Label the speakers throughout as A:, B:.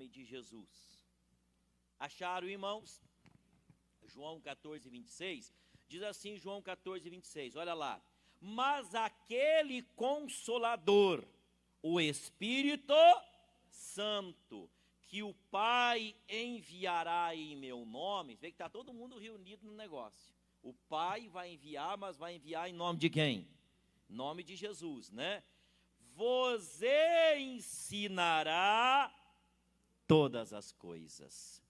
A: nome de Jesus. Acharam, irmãos? João 14, 26, diz assim, João 14, 26, olha lá. Mas aquele Consolador, o Espírito Santo, que o Pai enviará em meu nome, vê que está todo mundo reunido no negócio. O Pai vai enviar, mas vai enviar em nome de quem? Em nome de Jesus, né? Vos ensinará todas as coisas.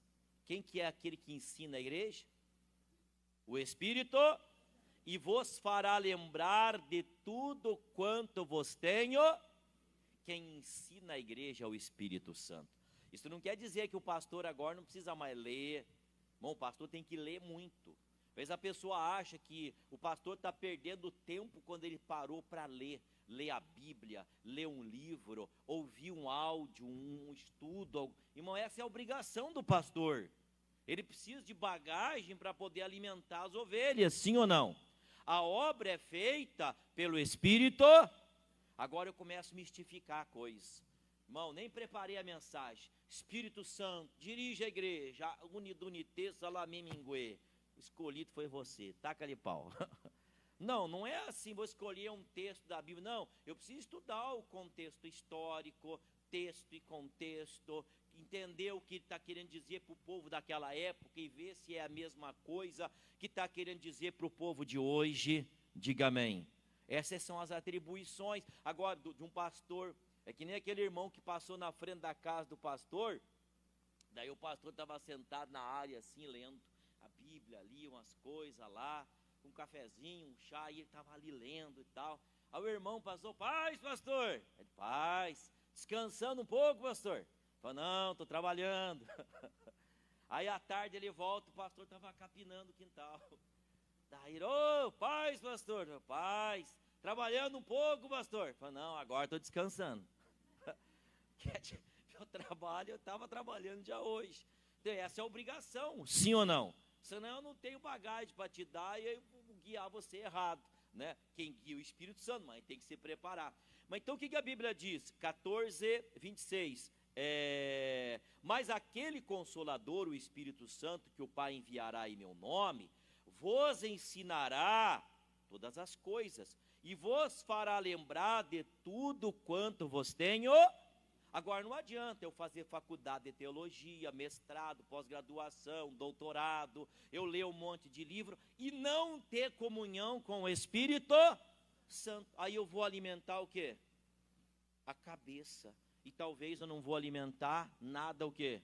A: Quem que é aquele que ensina a igreja? O Espírito, e vos fará lembrar de tudo quanto vos tenho. Quem ensina a igreja é o Espírito Santo. Isso não quer dizer que o pastor agora não precisa mais ler. Bom, o pastor tem que ler muito. Às vezes a pessoa acha que o pastor está perdendo tempo quando ele parou para ler a Bíblia, ler um livro, ouvir um áudio, um estudo. Irmão, essa é a obrigação do pastor. Ele precisa de bagagem para poder alimentar as ovelhas, sim ou não? A obra é feita pelo Espírito. Agora eu começo a mistificar a coisa. Irmão, nem preparei a mensagem. Espírito Santo, dirige a igreja, unidunité, salamiminguê. O escolhido foi você, taca-lhe pau. Não é assim, vou escolher um texto da Bíblia. Não, eu preciso estudar o contexto histórico, texto e contexto, entender o que está querendo dizer para o povo daquela época e ver se é a mesma coisa que está querendo dizer para o povo de hoje. Diga amém. Essas são as atribuições. Agora, de um pastor, é que nem aquele irmão que passou na frente da casa do pastor, daí o pastor estava sentado na área assim, lendo a Bíblia ali, umas coisas lá, um cafezinho, um chá, e ele estava ali lendo e tal. Aí o irmão passou, paz, pastor. Ele, paz, descansando um pouco, pastor. Falei, não, estou trabalhando. Aí à tarde ele volta, o pastor estava capinando o quintal. Daí, ô, paz, pastor, paz, trabalhando um pouco, pastor. Falei, não, agora estou descansando. Meu trabalho, eu estava trabalhando já hoje. Então, essa é a obrigação, sim ou não? Senão eu não tenho bagagem para te dar e eu vou guiar você errado, né? Quem guia o Espírito Santo, mas tem que se preparar. Mas então o que a Bíblia diz? 14, 26. Mas aquele Consolador, o Espírito Santo, que o Pai enviará em meu nome, vos ensinará todas as coisas e vos fará lembrar de tudo quanto vos tenho. Agora não adianta eu fazer faculdade de teologia, mestrado, pós-graduação, doutorado, eu ler um monte de livro e não ter comunhão com o Espírito Santo. Aí eu vou alimentar o quê? A cabeça. E talvez eu não vou alimentar nada o quê?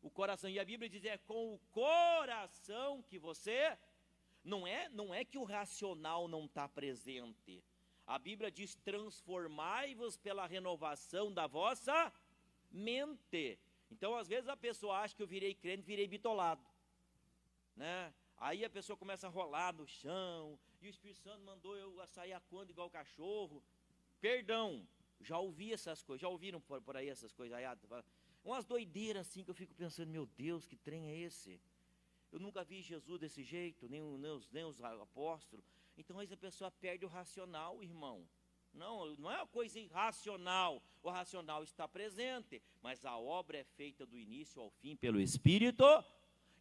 A: O coração. E a Bíblia diz, é com o coração que você... Não é que o racional não está presente. A Bíblia diz, transformai-vos pela renovação da vossa mente. Então, às vezes a pessoa acha que eu virei crente, virei bitolado, né? Aí a pessoa começa a rolar no chão, e o Espírito Santo mandou eu sair a quando igual cachorro. Perdão, já ouvi essas coisas, já ouviram por aí essas coisas? Aí, umas doideiras assim que eu fico pensando, meu Deus, que trem é esse? Eu nunca vi Jesus desse jeito, nem os apóstolos. Então, aí a pessoa perde o racional, irmão. Não é uma coisa irracional. O racional está presente, mas a obra é feita do início ao fim pelo Espírito.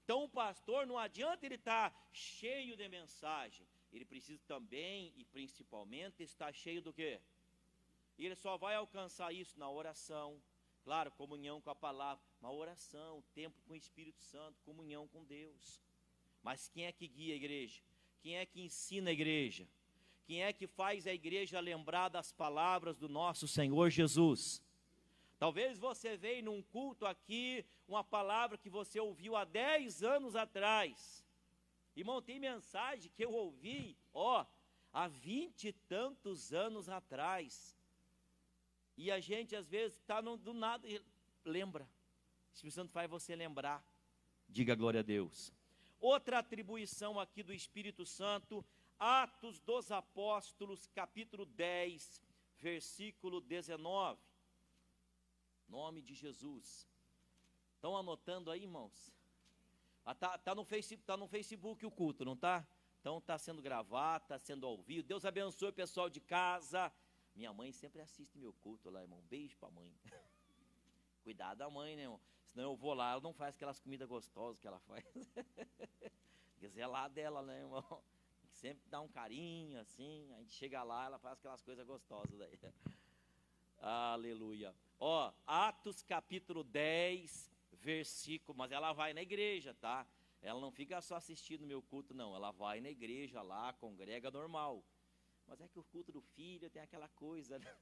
A: Então, o pastor, não adianta ele estar cheio de mensagem. Ele precisa também e principalmente estar cheio do quê? Ele só vai alcançar isso na oração. Claro, comunhão com a palavra, uma oração, tempo com o Espírito Santo, comunhão com Deus. Mas quem é que guia a igreja? Quem é que ensina a igreja? Quem é que faz a igreja lembrar das palavras do nosso Senhor Jesus? Talvez você veio num culto aqui, uma palavra que você ouviu há 10 anos atrás. Irmão, tem mensagem que eu ouvi, há 20 e tantos anos atrás. E a gente às vezes está do nada e lembra. O Espírito Santo faz você lembrar. Diga glória a Deus. Outra atribuição aqui do Espírito Santo, Atos dos Apóstolos, capítulo 10, versículo 19. Nome de Jesus. Estão anotando aí, irmãos? Tá no Facebook o culto, não está? Então está sendo gravado, está sendo ao vivo. Deus abençoe o pessoal de casa. Minha mãe sempre assiste meu culto lá, irmão. Beijo para a mãe. Cuidado da mãe, né, irmão? Senão eu vou lá, ela não faz aquelas comidas gostosas que ela faz. Quer dizer, lá dela, né, irmão? Tem que sempre dar um carinho, assim. A gente chega lá, ela faz aquelas coisas gostosas daí. Aleluia. Ó, Atos capítulo 10, versículo. Mas ela vai na igreja, tá? Ela não fica só assistindo meu culto, não. Ela vai na igreja lá, congrega normal. Mas é que o culto do filho tem aquela coisa, né?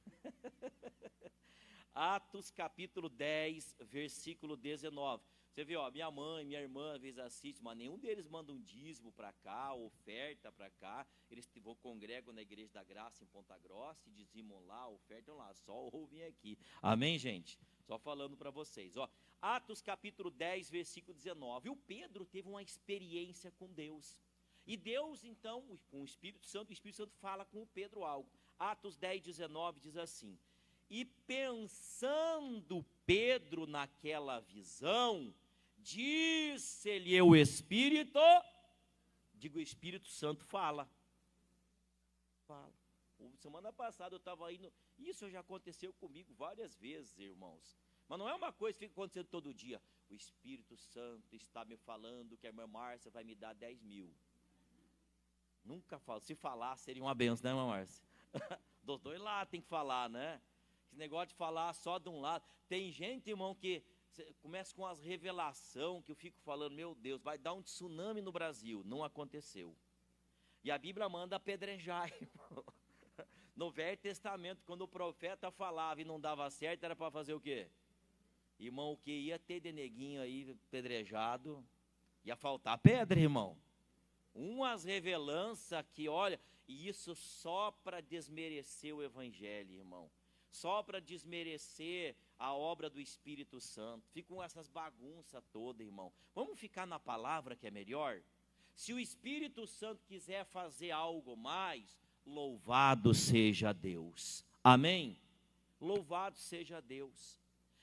A: Atos capítulo 10, versículo 19. Você vê, ó, minha mãe, minha irmã, às vezes assistem, mas nenhum deles manda um dízimo para cá, oferta para cá. Eles congregam na Igreja da Graça em Ponta Grossa, e dizimam lá, ofertam lá, só ouvem aqui. Amém, gente? Só falando para vocês, ó. Atos capítulo 10, versículo 19. O Pedro teve uma experiência com Deus. E Deus, então, com o Espírito Santo fala com o Pedro algo. Atos 10, 19 diz assim: e pensando Pedro naquela visão, disse-lhe o Espírito, digo, o Espírito Santo fala. Semana passada eu estava indo, isso já aconteceu comigo várias vezes, irmãos. Mas não é uma coisa que fica acontecendo todo dia. O Espírito Santo está me falando que a irmã Márcia vai me dar 10 mil. Nunca falo, se falar seria uma benção, né, irmã Márcia? Dos dois lados tem que falar, né? Esse negócio de falar só de um lado. Tem gente, irmão, que começa com as revelações, que eu fico falando, meu Deus, vai dar um tsunami no Brasil. Não aconteceu. E a Bíblia manda apedrejar, irmão. No Velho Testamento, quando o profeta falava e não dava certo, era para fazer o quê? Irmão, o que ia ter de neguinho aí apedrejado, ia faltar pedra, irmão. Umas revelanças que, olha, e isso só para desmerecer o Evangelho, irmão. Só para desmerecer a obra do Espírito Santo. Ficam essas bagunças todas, irmão. Vamos ficar na palavra que é melhor? Se o Espírito Santo quiser fazer algo mais, louvado seja Deus. Amém? Louvado seja Deus.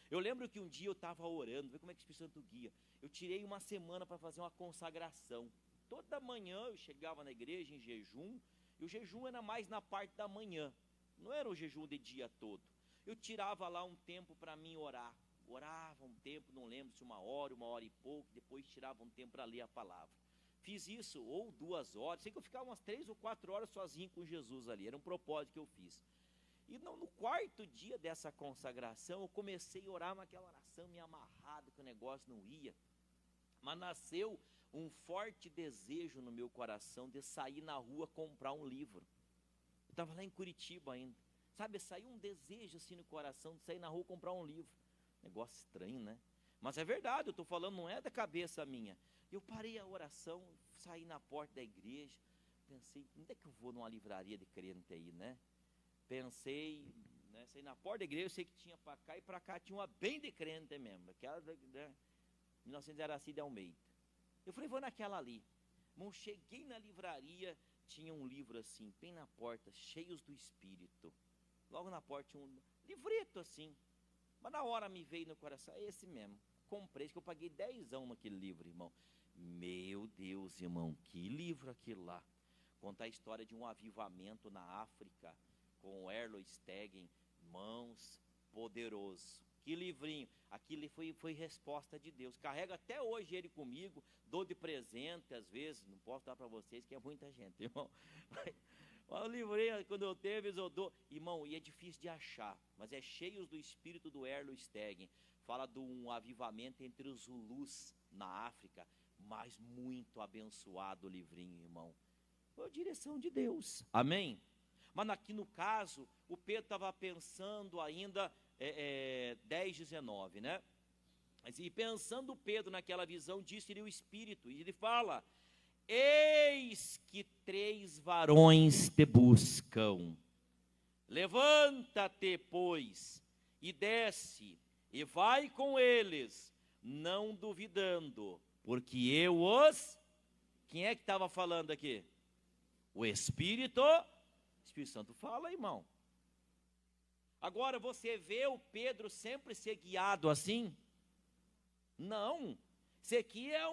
A: Eu lembro que um dia eu estava orando, vê como é que o Espírito Santo guia. Eu tirei uma semana para fazer uma consagração. Toda manhã eu chegava na igreja em jejum, e o jejum era mais na parte da manhã. Não era o jejum de dia todo. Eu tirava lá um tempo para mim orar. Orava um tempo, não lembro se uma hora e pouco, depois tirava um tempo para ler a palavra. Fiz isso, ou 2 horas, sei que eu ficava umas 3 ou 4 horas sozinho com Jesus ali, era um propósito que eu fiz. E no 4º dia dessa consagração, eu comecei a orar naquela oração, me amarrado, que o negócio não ia. Mas nasceu um forte desejo no meu coração de sair na rua comprar um livro. Eu estava lá em Curitiba ainda. Sabe, saiu um desejo assim no coração de sair na rua comprar um livro. Negócio estranho, né? Mas é verdade, eu estou falando, não é da cabeça minha. Eu parei a oração, saí na porta da igreja, pensei, onde é que eu vou numa livraria de crente aí, né? Pensei, né, saí na porta da igreja, eu sei que tinha para cá, e para cá tinha uma bem de crente mesmo, aquela, né, 1900 Aracide Almeida. Eu falei, vou naquela ali. Irmão, cheguei na livraria, tinha um livro assim, bem na porta, Cheios do Espírito. Logo na porta tinha um livrito assim. Mas na hora me veio no coração, é esse mesmo. Comprei, que eu paguei 10 naquele livro, irmão. Meu Deus, irmão, que livro aquilo lá. Conta a história de um avivamento na África, com o Erlo Stegen, mãos, poderoso. Que livrinho, aquilo foi resposta de Deus. Carrego até hoje ele comigo, dou de presente às vezes, não posso dar para vocês que é muita gente, irmão. O livrinho, quando eu tenho, eu dou. Irmão, e é difícil de achar, mas é Cheios do Espírito do Erlo Stegen. Fala de um avivamento entre os Zulus na África, mas muito abençoado o livrinho, irmão. Foi a direção de Deus, amém? Mas aqui no caso, o Pedro estava pensando ainda, 10:19, né? E pensando Pedro naquela visão, disse-lhe o Espírito, e ele fala, eis que 3 varões te buscam, levanta-te, pois, e desce, e vai com eles, não duvidando, porque eu os... Quem é que estava falando aqui? O Espírito Santo fala, irmão. Agora, você vê o Pedro sempre ser guiado assim? Não. Isso aqui é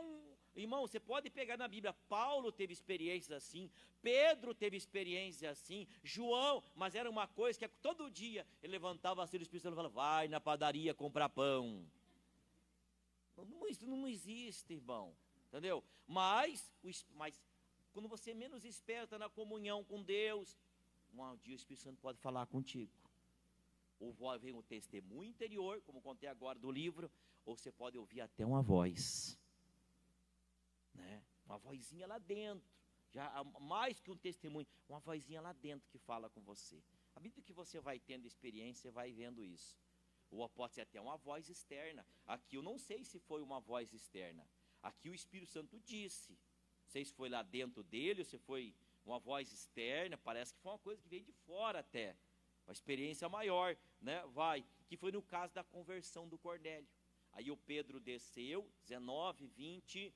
A: Irmão, você pode pegar na Bíblia, Paulo teve experiências assim, Pedro teve experiências assim, João, mas era uma coisa que todo dia ele levantava assim, o Espírito Santo e falava, vai na padaria comprar pão. Isso não existe, irmão, entendeu? Mas quando você menos espera, está na comunhão com Deus, um dia o Espírito Santo pode falar contigo. Ou vem um testemunho interior, como contei agora do livro, ou você pode ouvir até uma voz. Né? Uma vozinha lá dentro, já mais que um testemunho, uma vozinha lá dentro que fala com você. À medida que você vai tendo experiência, você vai vendo isso. Ou pode ser até uma voz externa. Aqui eu não sei se foi uma voz externa. Aqui o Espírito Santo disse. Não sei se foi lá dentro dele, ou se foi uma voz externa. Parece que foi uma coisa que veio de fora até. Uma experiência maior, né? Que foi no caso da conversão do Cornélio. Aí o Pedro desceu, 19, 20...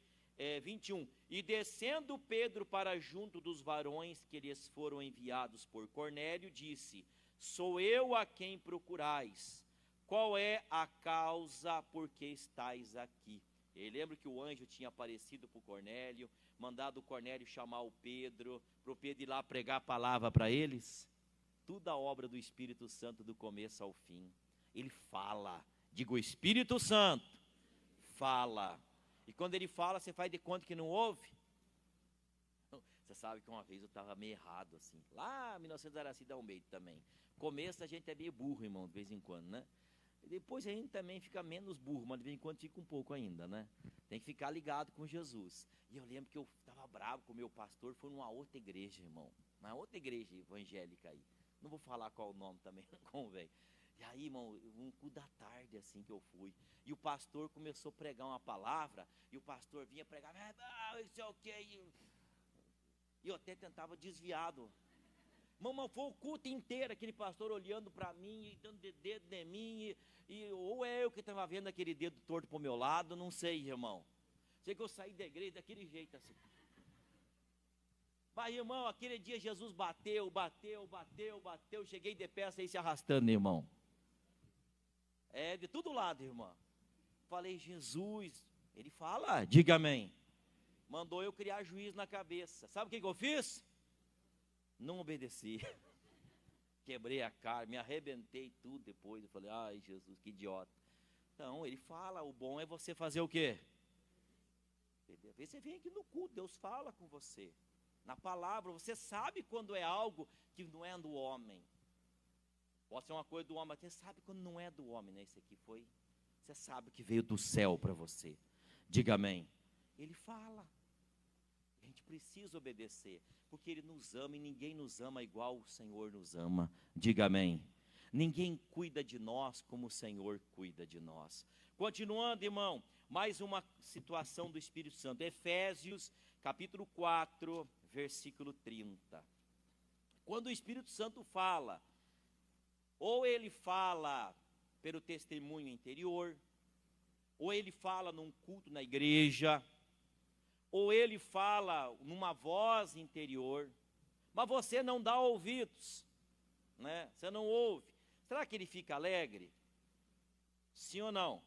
A: 21, e descendo Pedro para junto dos varões que lhes foram enviados por Cornélio, disse, sou eu a quem procurais, qual é a causa por que estáis aqui? Ele lembra que o anjo tinha aparecido para o Cornélio, mandado o Cornélio chamar o Pedro, para o Pedro ir lá pregar a palavra para eles, tudo a obra do Espírito Santo do começo ao fim, ele fala, diga o Espírito Santo, fala. E quando ele fala, você faz de conta que não ouve? Você sabe que uma vez eu estava meio errado, assim. Lá em 1900 Aracida Almeida também. Começo a gente é meio burro, irmão, de vez em quando, né? E depois a gente também fica menos burro, mas de vez em quando fica um pouco ainda, né? Tem que ficar ligado com Jesus. E eu lembro que eu estava bravo com o meu pastor, foi numa outra igreja, irmão. Uma outra igreja evangélica aí. Não vou falar qual o nome também, não convém. E aí, irmão, um cu da tarde assim que eu fui. E o pastor começou a pregar uma palavra, e o pastor vinha pregar, isso é o que? E eu até tentava desviado. Mamãe, foi o culto inteiro, aquele pastor olhando para mim, e dando dedo em mim, ou é eu que estava vendo aquele dedo torto para o meu lado, não sei, irmão. Sei que eu saí da igreja daquele jeito assim. Mas, irmão, aquele dia Jesus bateu, cheguei de pé, saí se arrastando, irmão. De todo lado, irmã. Falei, Jesus, ele fala, diga amém. Mandou eu criar juízo na cabeça. Sabe o que eu fiz? Não obedeci. Quebrei a cara, me arrebentei tudo depois. Eu falei, ai Jesus, que idiota. Então, ele fala, o bom é você fazer o quê? Às vezes você vem aqui no culto, Deus fala com você. Na palavra, você sabe quando é algo que não é do homem. Pode ser uma coisa do homem, mas você sabe quando não é do homem, né? Isso aqui foi, você sabe que veio do céu para você. Diga amém. Ele fala. A gente precisa obedecer, porque Ele nos ama e ninguém nos ama igual o Senhor nos ama. Diga amém. Ninguém cuida de nós como o Senhor cuida de nós. Continuando, irmão, mais uma situação do Espírito Santo. Efésios, capítulo 4, versículo 30. Quando o Espírito Santo fala, ou ele fala pelo testemunho interior, ou ele fala num culto na igreja, ou ele fala numa voz interior, mas você não dá ouvidos, né? Você não ouve. Será que ele fica alegre? Sim ou não?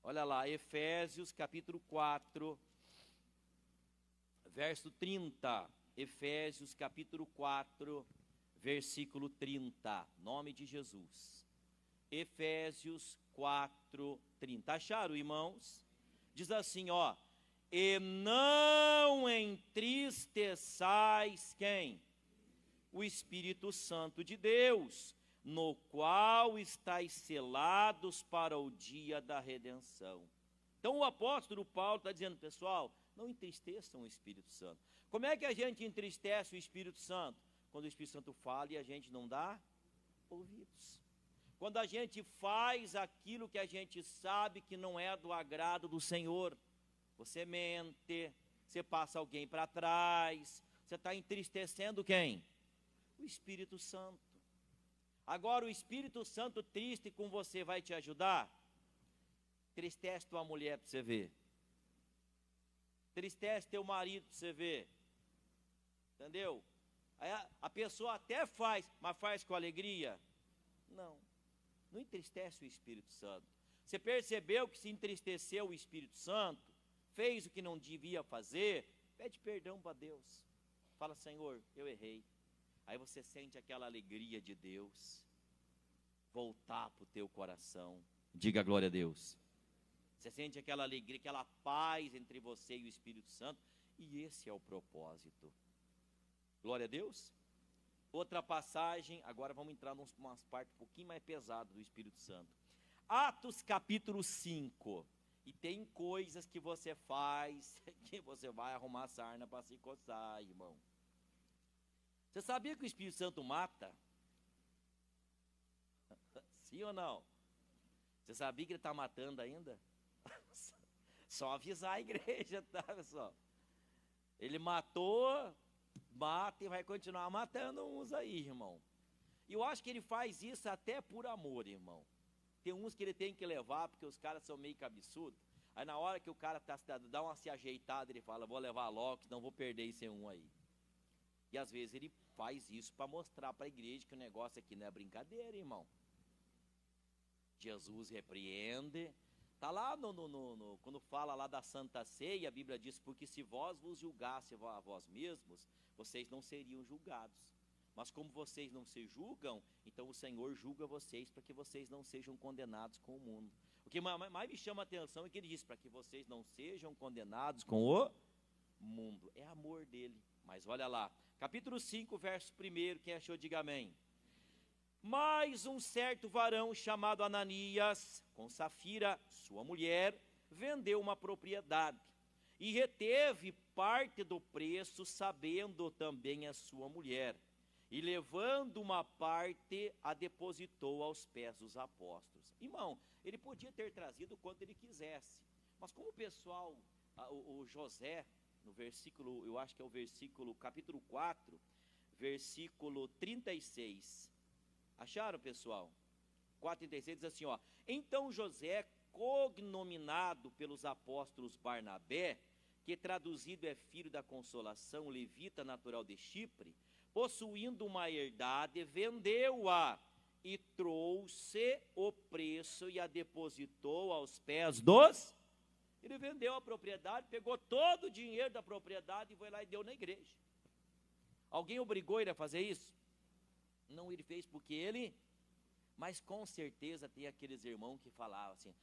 A: Olha lá, Efésios capítulo 4, verso 30. Efésios capítulo 4, versículo 30, nome de Jesus. Efésios 4, 30. Acharam, irmãos? Diz assim, ó. E não entristeçais quem? O Espírito Santo de Deus, no qual estáis selados para o dia da redenção. Então o apóstolo Paulo está dizendo, pessoal, não entristeçam o Espírito Santo. Como é que a gente entristece o Espírito Santo? Quando o Espírito Santo fala e a gente não dá ouvidos. Quando a gente faz aquilo que a gente sabe que não é do agrado do Senhor. Você mente, você passa alguém para trás, você está entristecendo quem? O Espírito Santo. Agora o Espírito Santo triste com você vai te ajudar? Tristece tua mulher para você ver. Tristece teu marido para você ver. Entendeu? Aí a pessoa até faz, mas faz com alegria? Não. Não entristece o Espírito Santo. Você percebeu que se entristeceu o Espírito Santo, fez o que não devia fazer, pede perdão para Deus. Fala, Senhor, eu errei. Aí você sente aquela alegria de Deus voltar para o teu coração. Diga glória a Deus. Você sente aquela alegria, aquela paz entre você e o Espírito Santo. E esse é o propósito. Glória a Deus. Outra passagem, agora vamos entrar numa parte um pouquinho mais pesada do Espírito Santo. Atos capítulo 5. E tem coisas que você faz, que você vai arrumar sarna para se coçar, irmão. Você sabia que o Espírito Santo mata? Sim ou não? Você sabia que ele está matando ainda? Só avisar a igreja, tá, pessoal? Ele matou, mata e vai continuar matando uns aí, irmão. E eu acho que ele faz isso até por amor, irmão. Tem uns que ele tem que levar, porque os caras são meio cabeçudos. Aí na hora que o cara dá uma se ajeitada, ele fala, vou levar logo, senão vou perder esse um aí. E às vezes ele faz isso para mostrar para a igreja que o negócio aqui não é brincadeira, irmão. Jesus repreende. Está lá quando fala lá da Santa Ceia, a Bíblia diz, porque se vós vos julgasse a vós mesmos, vocês não seriam julgados. Mas como vocês não se julgam, então o Senhor julga vocês para que vocês não sejam condenados com o mundo. O que mais me chama a atenção é que ele diz, para que vocês não sejam condenados com o mundo. É amor dele. Mas olha lá, capítulo 5, verso 1, quem achou, diga amém. Mas um certo varão chamado Ananias, com Safira, sua mulher, vendeu uma propriedade e reteve parte do preço, sabendo também a sua mulher. E levando uma parte, a depositou aos pés dos apóstolos. Irmão, ele podia ter trazido quanto ele quisesse. Mas como o pessoal, o José, no versículo, eu acho que é o versículo, capítulo 4, versículo 36. Acharam, pessoal? 4,36 diz assim, ó. Então José, cognominado pelos apóstolos Barnabé, que traduzido é filho da consolação, levita natural de Chipre, possuindo uma herdade, vendeu-a e trouxe o preço e a depositou aos pés dos... Ele vendeu a propriedade, pegou todo o dinheiro da propriedade e foi lá e deu na igreja. Alguém obrigou ele a fazer isso? Não, ele fez porque ele... Mas com certeza tem aqueles irmãos que falavam assim,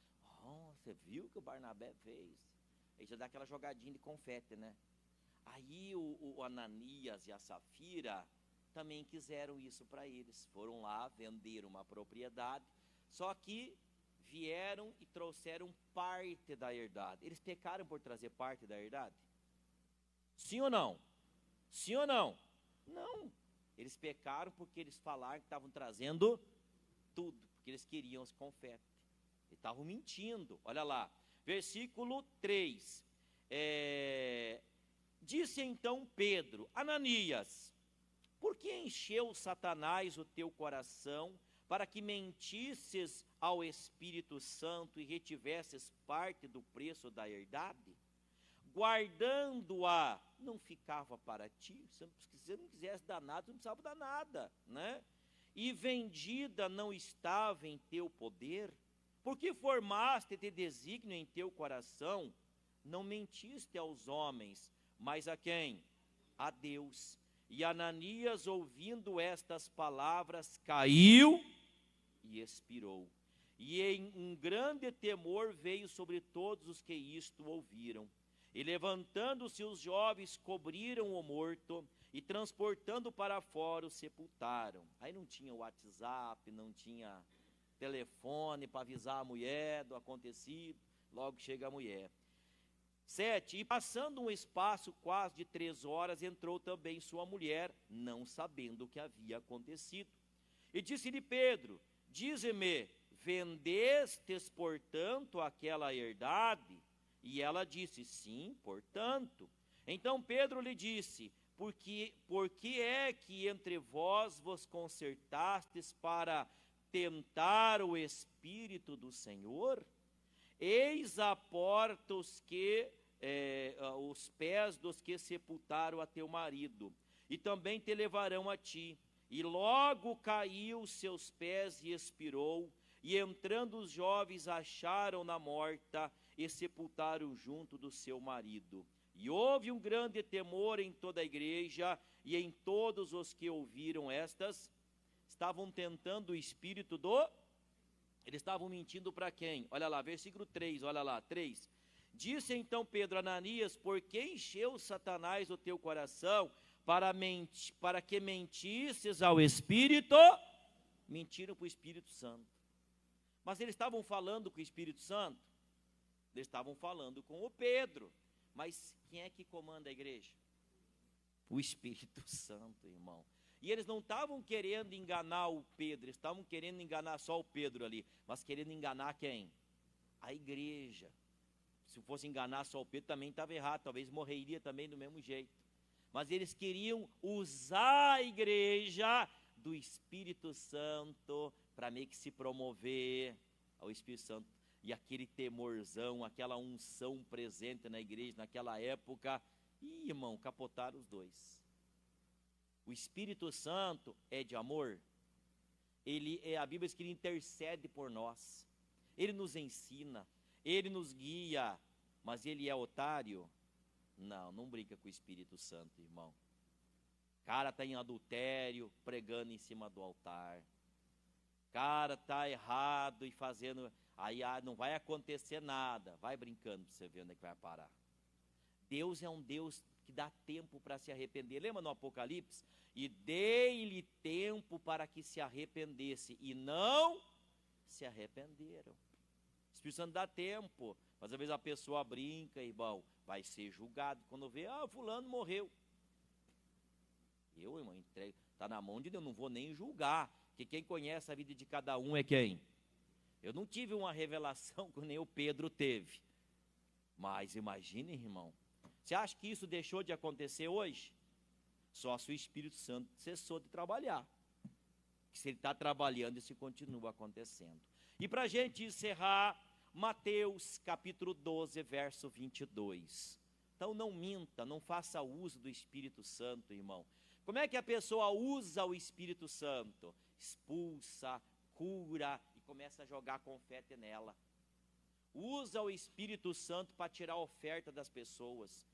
A: oh, você viu o que o Barnabé fez? Aí já dá aquela jogadinha de confete, né? Aí o Ananias e a Safira também quiseram isso para eles. Foram lá, venderam uma propriedade, só que vieram e trouxeram parte da herdade. Eles pecaram por trazer parte da herdade? Sim ou não? Sim ou não? Não. Eles pecaram porque eles falaram que estavam trazendo tudo, porque eles queriam os confetes. Eles estavam mentindo. Olha lá, versículo 3. Disse então Pedro, Ananias, por que encheu Satanás o teu coração para que mentisses ao Espírito Santo e retivesses parte do preço da herdade? Guardando-a, não ficava para ti. Se você não quisesse dar nada, você não precisava dar nada, né? E vendida não estava em teu poder? Porque formaste de desígnio em teu coração, não mentiste aos homens, mas a quem? A Deus. E Ananias, ouvindo estas palavras, caiu e expirou. E em um grande temor veio sobre todos os que isto ouviram. E levantando-se os jovens, cobriram o morto, e transportando para fora, o sepultaram. Aí não tinha WhatsApp, não tinha telefone para avisar a mulher do acontecido, logo chega a mulher. 7, e passando um espaço quase de 3 horas, entrou também sua mulher, não sabendo o que havia acontecido. E disse-lhe Pedro, dize-me, vendestes, portanto, aquela herdade? E ela disse, sim, portanto. Então Pedro lhe disse, por que é que entre vós vos concertastes para tentar o Espírito do Senhor? Eis a porta os pés dos que sepultaram a teu marido, e também te levarão a ti. E logo caiu os seus pés e expirou, E entrando os jovens, acharam-na morta e sepultaram junto do seu marido. E houve um grande temor em toda a igreja e em todos os que ouviram estas. Estavam tentando o espírito Eles estavam mentindo para quem? Olha lá, versículo 3, olha lá, 3. Disse então Pedro, Ananias, por que encheu Satanás o teu coração para que mentisses ao Espírito? Mentiram para o Espírito Santo. Mas eles estavam falando com o Espírito Santo? Eles estavam falando com o Pedro. Mas quem é que comanda a igreja? O Espírito Santo, irmão. E eles não estavam querendo enganar o Pedro, eles estavam querendo enganar só o Pedro ali, mas querendo enganar quem? A igreja. Se fosse enganar só o Pedro, também estava errado, talvez morreria também do mesmo jeito. Mas eles queriam usar a igreja do Espírito Santo para meio que se promover ao Espírito Santo. E aquele temorzão, aquela unção presente na igreja naquela época, irmão, capotaram os dois. O Espírito Santo é de amor. A Bíblia diz que ele intercede por nós. Ele nos ensina, ele nos guia, mas ele é otário? Não brinca com o Espírito Santo, irmão. Cara está em adultério, pregando em cima do altar. Cara está errado e fazendo, aí não vai acontecer nada. Vai brincando para você ver onde é que vai parar. Deus é um Deus que dá tempo para se arrepender. Lembra no Apocalipse? E dei-lhe tempo para que se arrependesse, e não se arrependeram. O Espírito Santo dá tempo, mas às vezes a pessoa brinca, irmão, vai ser julgado. Quando vê, fulano morreu. Irmão, entrego, está na mão de Deus, não vou nem julgar, porque quem conhece a vida de cada um é quem? Eu não tive uma revelação que nem o Pedro teve. Mas imagine, irmão, você acha que isso deixou de acontecer hoje? Só se o Espírito Santo cessou de trabalhar. Se ele está trabalhando, isso continua acontecendo. E para a gente encerrar, Mateus capítulo 12, verso 22. Então não minta, não faça uso do Espírito Santo, irmão. Como é que a pessoa usa o Espírito Santo? Expulsa, cura e começa a jogar confete nela. Usa o Espírito Santo para tirar a oferta das pessoas.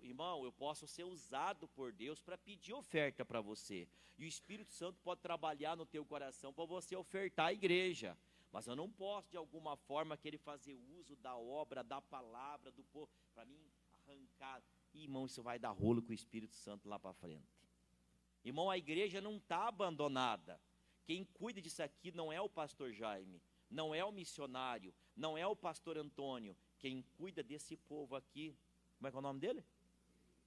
A: Irmão, eu posso ser usado por Deus para pedir oferta para você. E o Espírito Santo pode trabalhar no teu coração para você ofertar a igreja. Mas eu não posso, de alguma forma, querer fazer uso da obra, da palavra, do povo, para mim arrancar. Irmão, isso vai dar rolo com o Espírito Santo lá para frente. Irmão, a igreja não está abandonada. Quem cuida disso aqui não é o pastor Jaime, não é o missionário, não é o pastor Antônio. Quem cuida desse povo aqui, como é que é o nome dele?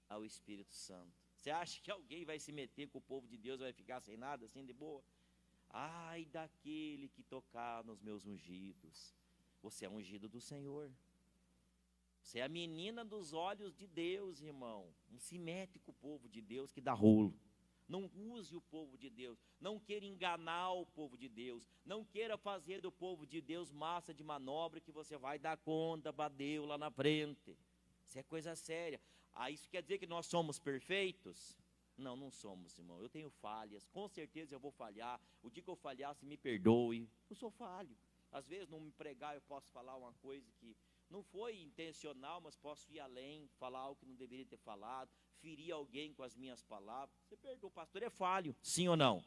A: É o Espírito Santo. Você acha que alguém vai se meter com o povo de Deus e vai ficar sem nada, assim de boa? Ai daquele que tocar nos meus ungidos. Você é ungido do Senhor. Você é a menina dos olhos de Deus, irmão. Não se mete com o povo de Deus que dá rolo. Não use o povo de Deus. Não queira enganar o povo de Deus. Não queira fazer do povo de Deus massa de manobra que você vai dar conta para Deus lá na frente. Isso é coisa séria. Isso quer dizer que nós somos perfeitos? Não, não somos, irmão. Eu tenho falhas. Com certeza eu vou falhar. O dia que eu falhar, se me perdoe. Eu sou falho. Às vezes, não me pregar, eu posso falar uma coisa que não foi intencional, mas posso ir além, falar algo que não deveria ter falado, ferir alguém com as minhas palavras. Você perdoa, o pastor é falho, sim ou não?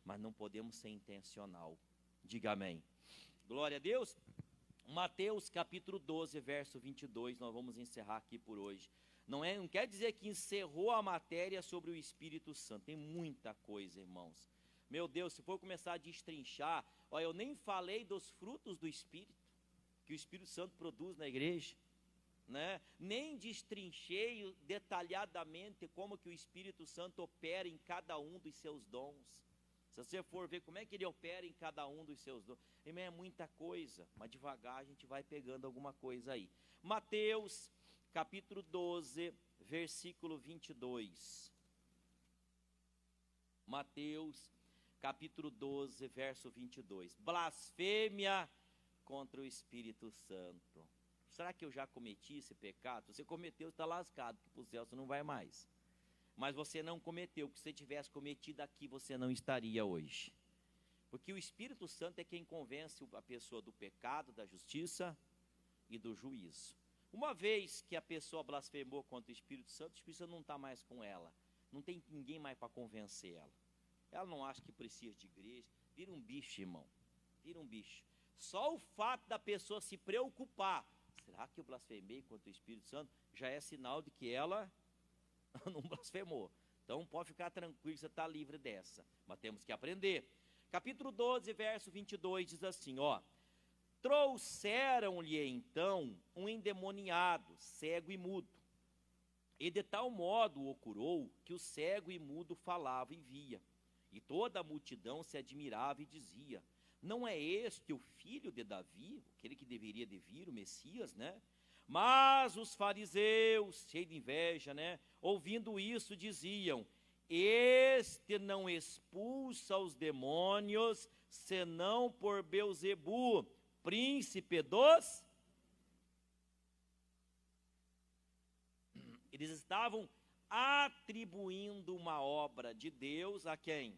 A: Mas não podemos ser intencional. Diga amém. Glória a Deus. Mateus capítulo 12, verso 22, nós vamos encerrar aqui por hoje. Não quer dizer que encerrou a matéria sobre o Espírito Santo, tem muita coisa, irmãos. Meu Deus, se for começar a destrinchar, eu nem falei dos frutos do Espírito, que o Espírito Santo produz na igreja, né? Nem destrinchei detalhadamente como que o Espírito Santo opera em cada um dos seus dons. Se você for ver como é que ele opera em cada um dos seus dons, é muita coisa, mas devagar a gente vai pegando alguma coisa aí. Mateus, capítulo 12, versículo 22. Mateus, capítulo 12, verso 22. Blasfêmia contra o Espírito Santo. Será que eu já cometi esse pecado? Se você cometeu, está lascado, que para o céu você não vai mais. Mas você não cometeu, porque se você tivesse cometido aqui, você não estaria hoje. Porque o Espírito Santo é quem convence a pessoa do pecado, da justiça e do juízo. Uma vez que a pessoa blasfemou contra o Espírito Santo não está mais com ela. Não tem ninguém mais para convencer ela. Ela não acha que precisa de igreja. Vira um bicho, irmão. Vira um bicho. Só o fato da pessoa se preocupar. Será que eu blasfemei contra o Espírito Santo? Já é sinal de que ela não blasfemou. Então pode ficar tranquilo, você está livre dessa. Mas temos que aprender. Capítulo 12, verso 22 diz assim, ó. Trouxeram-lhe então um endemoniado, cego e mudo. E de tal modo o curou que o cego e mudo falava e via. E toda a multidão se admirava e dizia, não é este o filho de Davi, aquele que deveria de vir, o Messias, né? Mas os fariseus, cheios de inveja, né? Ouvindo isso, diziam, este não expulsa os demônios, senão por Belzebu, príncipe dos... Eles estavam atribuindo uma obra de Deus a quem?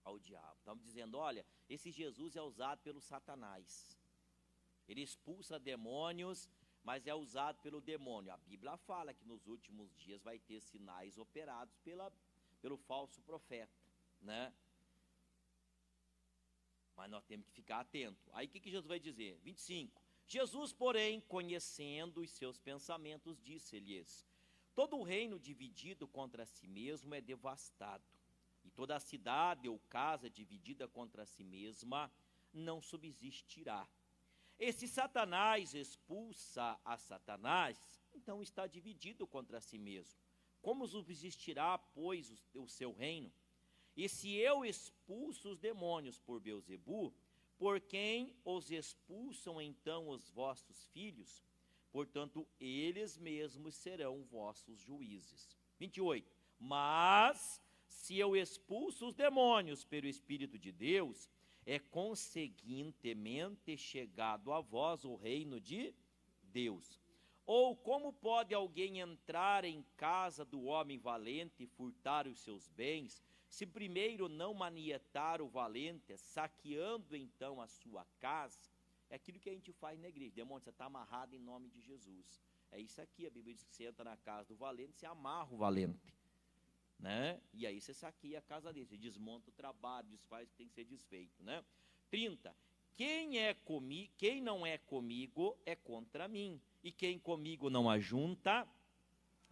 A: Ao diabo. Estavam dizendo, olha, esse Jesus é usado pelo Satanás. Ele expulsa demônios, mas é usado pelo demônio. A Bíblia fala que nos últimos dias vai ter sinais operados pelo falso profeta, né? Mas nós temos que ficar atento. Aí o que Jesus vai dizer? 25. Jesus, porém, conhecendo os seus pensamentos, disse-lhes, todo o reino dividido contra si mesmo é devastado, e toda a cidade ou casa dividida contra si mesma não subsistirá. E se Satanás expulsa a Satanás, então está dividido contra si mesmo. Como subsistirá, pois, o seu reino? E se eu expulso os demônios por Belzebu, por quem os expulsam então os vossos filhos? Portanto, eles mesmos serão vossos juízes. 28. Mas, se eu expulso os demônios pelo Espírito de Deus, é conseguintemente chegado a vós o reino de Deus. Ou como pode alguém entrar em casa do homem valente e furtar os seus bens, se primeiro não manietar o valente, saqueando então a sua casa? É aquilo que a gente faz na igreja. Demônio, você está amarrado em nome de Jesus. É isso aqui, a Bíblia diz que você entra na casa do valente, você amarra o valente, né? E aí você saqueia a casa dele, você desmonta o trabalho, desfaz o que tem que ser desfeito, né? 30. Quem não é comigo é contra mim, e quem comigo não ajunta,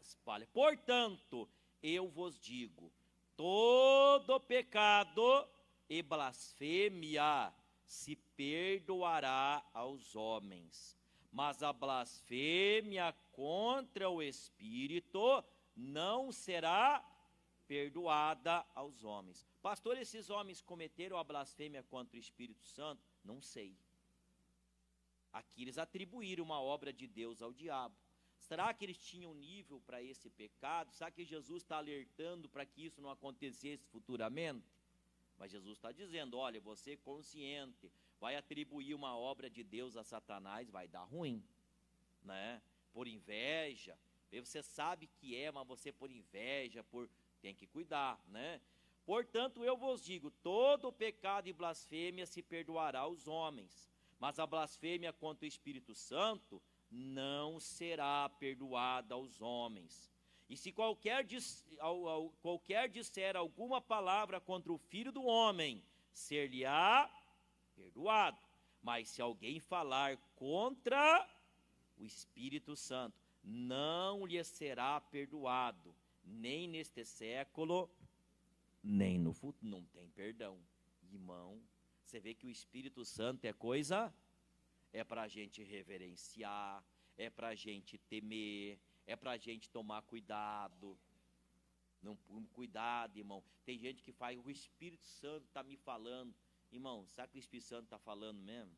A: espalha. Portanto, eu vos digo, todo pecado e blasfêmia se perdoará aos homens, mas a blasfêmia contra o Espírito não será perdoada aos homens. Pastor, esses homens cometeram a blasfêmia contra o Espírito Santo? Não sei. Aqui eles atribuíram uma obra de Deus ao diabo. Será que eles tinham nível para esse pecado? Será que Jesus está alertando para que isso não acontecesse futuramente? Mas Jesus está dizendo, olha, você consciente, vai atribuir uma obra de Deus a Satanás, vai dar ruim, né? Por inveja, você sabe que é, mas você por inveja, tem que cuidar, né? Portanto, eu vos digo, todo pecado e blasfêmia se perdoará aos homens, mas a blasfêmia contra o Espírito Santo não será perdoada aos homens. E se qualquer disser alguma palavra contra o Filho do Homem, ser-lhe-á perdoado. Mas se alguém falar contra o Espírito Santo, não lhe será perdoado, nem neste século, nem no futuro. Não tem perdão. Irmão, você vê que o Espírito Santo é coisa, é para a gente reverenciar, é para a gente temer, é para a gente tomar cuidado. Não, cuidado, irmão. Tem gente que faz, o Espírito Santo está me falando. Irmão, sabe o que o Espírito Santo está falando mesmo?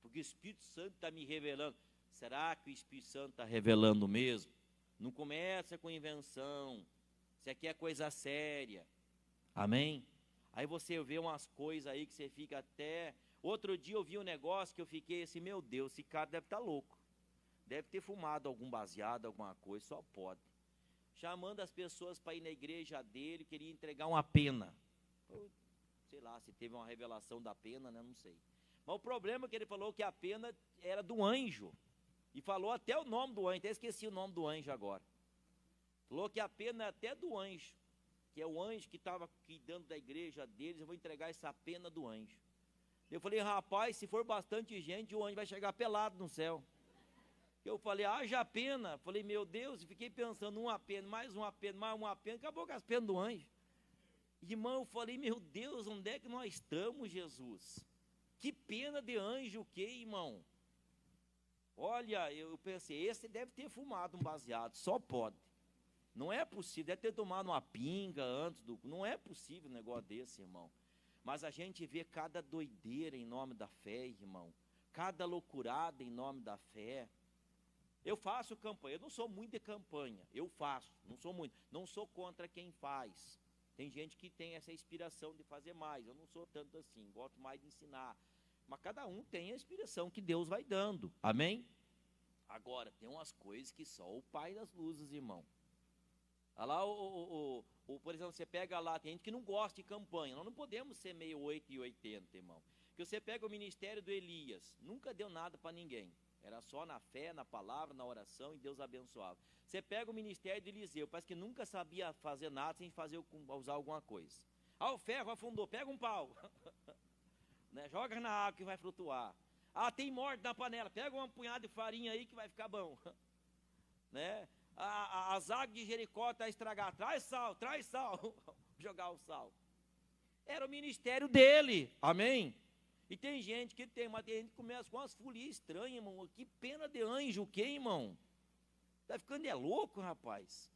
A: Porque o Espírito Santo está me revelando. Será que o Espírito Santo está revelando mesmo? Não começa com invenção. Isso aqui é coisa séria. Amém? Aí você vê umas coisas aí que você fica até... Outro dia eu vi um negócio que eu fiquei assim, meu Deus, esse cara deve estar louco. Deve ter fumado algum baseado, alguma coisa, só pode. Chamando as pessoas para ir na igreja dele, queria entregar uma pena. sei lá, se teve uma revelação da pena, né? Não sei. Mas o problema é que ele falou que a pena era do anjo. E falou até o nome do anjo, até esqueci o nome do anjo agora. Falou que a pena é até do anjo, que é o anjo que estava cuidando da igreja deles, eu vou entregar essa pena do anjo. Eu falei, rapaz, se for bastante gente, o anjo vai chegar pelado no céu. Eu falei, haja pena. Falei, meu Deus, e fiquei pensando, uma pena, mais uma pena, mais uma pena, acabou com as penas do anjo. Irmão, eu falei, meu Deus, onde é que nós estamos, Jesus? Que pena de anjo o quê, irmão? Olha, eu pensei, esse deve ter fumado um baseado, só pode. Não é possível, deve ter tomado uma pinga antes do... Não é possível um negócio desse, irmão. Mas a gente vê cada doideira em nome da fé, irmão. Cada loucurada em nome da fé. Eu faço campanha, eu não sou muito de campanha, eu faço, não sou muito. Não sou contra quem faz. Tem gente que tem essa inspiração de fazer mais, eu não sou tanto assim, gosto mais de ensinar. Mas cada um tem a inspiração que Deus vai dando, amém? Agora, tem umas coisas que só o Pai das luzes, irmão. Olha lá, por exemplo, você pega lá, tem gente que não gosta de campanha. Nós não podemos ser meio 8 e 80, irmão. Porque você pega o ministério do Elias, nunca deu nada para ninguém. Era só na fé, na palavra, na oração, e Deus abençoava. Você pega o ministério de Eliseu, parece que nunca sabia fazer nada sem usar alguma coisa. Ah, o ferro afundou, pega um pau. Né? Joga na água que vai flutuar. Ah, tem morte na panela, pega uma punhada de farinha aí que vai ficar bom. Né? As águas de Jericó estão estragadas, traz sal, jogar o sal. Era o ministério dele, amém? E tem gente que tem, mas tem gente que começa com umas folias estranhas, irmão. Que pena de anjo, o que, irmão? Tá ficando louco, rapaz.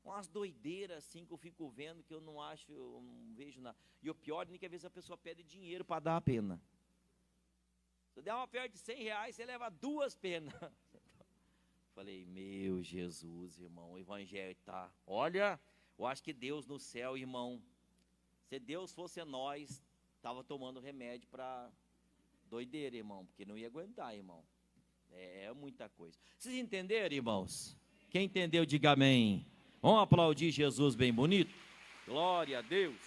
A: Umas doideiras assim que eu fico vendo, que eu não acho, eu não vejo nada. E o pior é que às vezes a pessoa pede dinheiro para dar a pena. Se eu der uma oferta de 100 reais, você leva 2 penas. Falei, meu Jesus, irmão, o evangelho tá. Olha, eu acho que Deus no céu, irmão, se Deus fosse nós, estava tomando remédio para doideira, irmão, porque não ia aguentar, irmão. É muita coisa. Vocês entenderam, irmãos? Quem entendeu, diga amém. Vamos aplaudir Jesus bem bonito? Glória a Deus.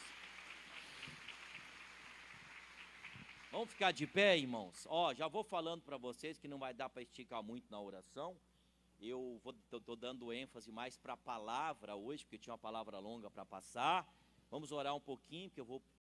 A: Vamos ficar de pé, irmãos? Ó, já vou falando para vocês que não vai dar para esticar muito na oração. Eu estou dando ênfase mais para a palavra hoje, porque tinha uma palavra longa para passar. Vamos orar um pouquinho, porque eu vou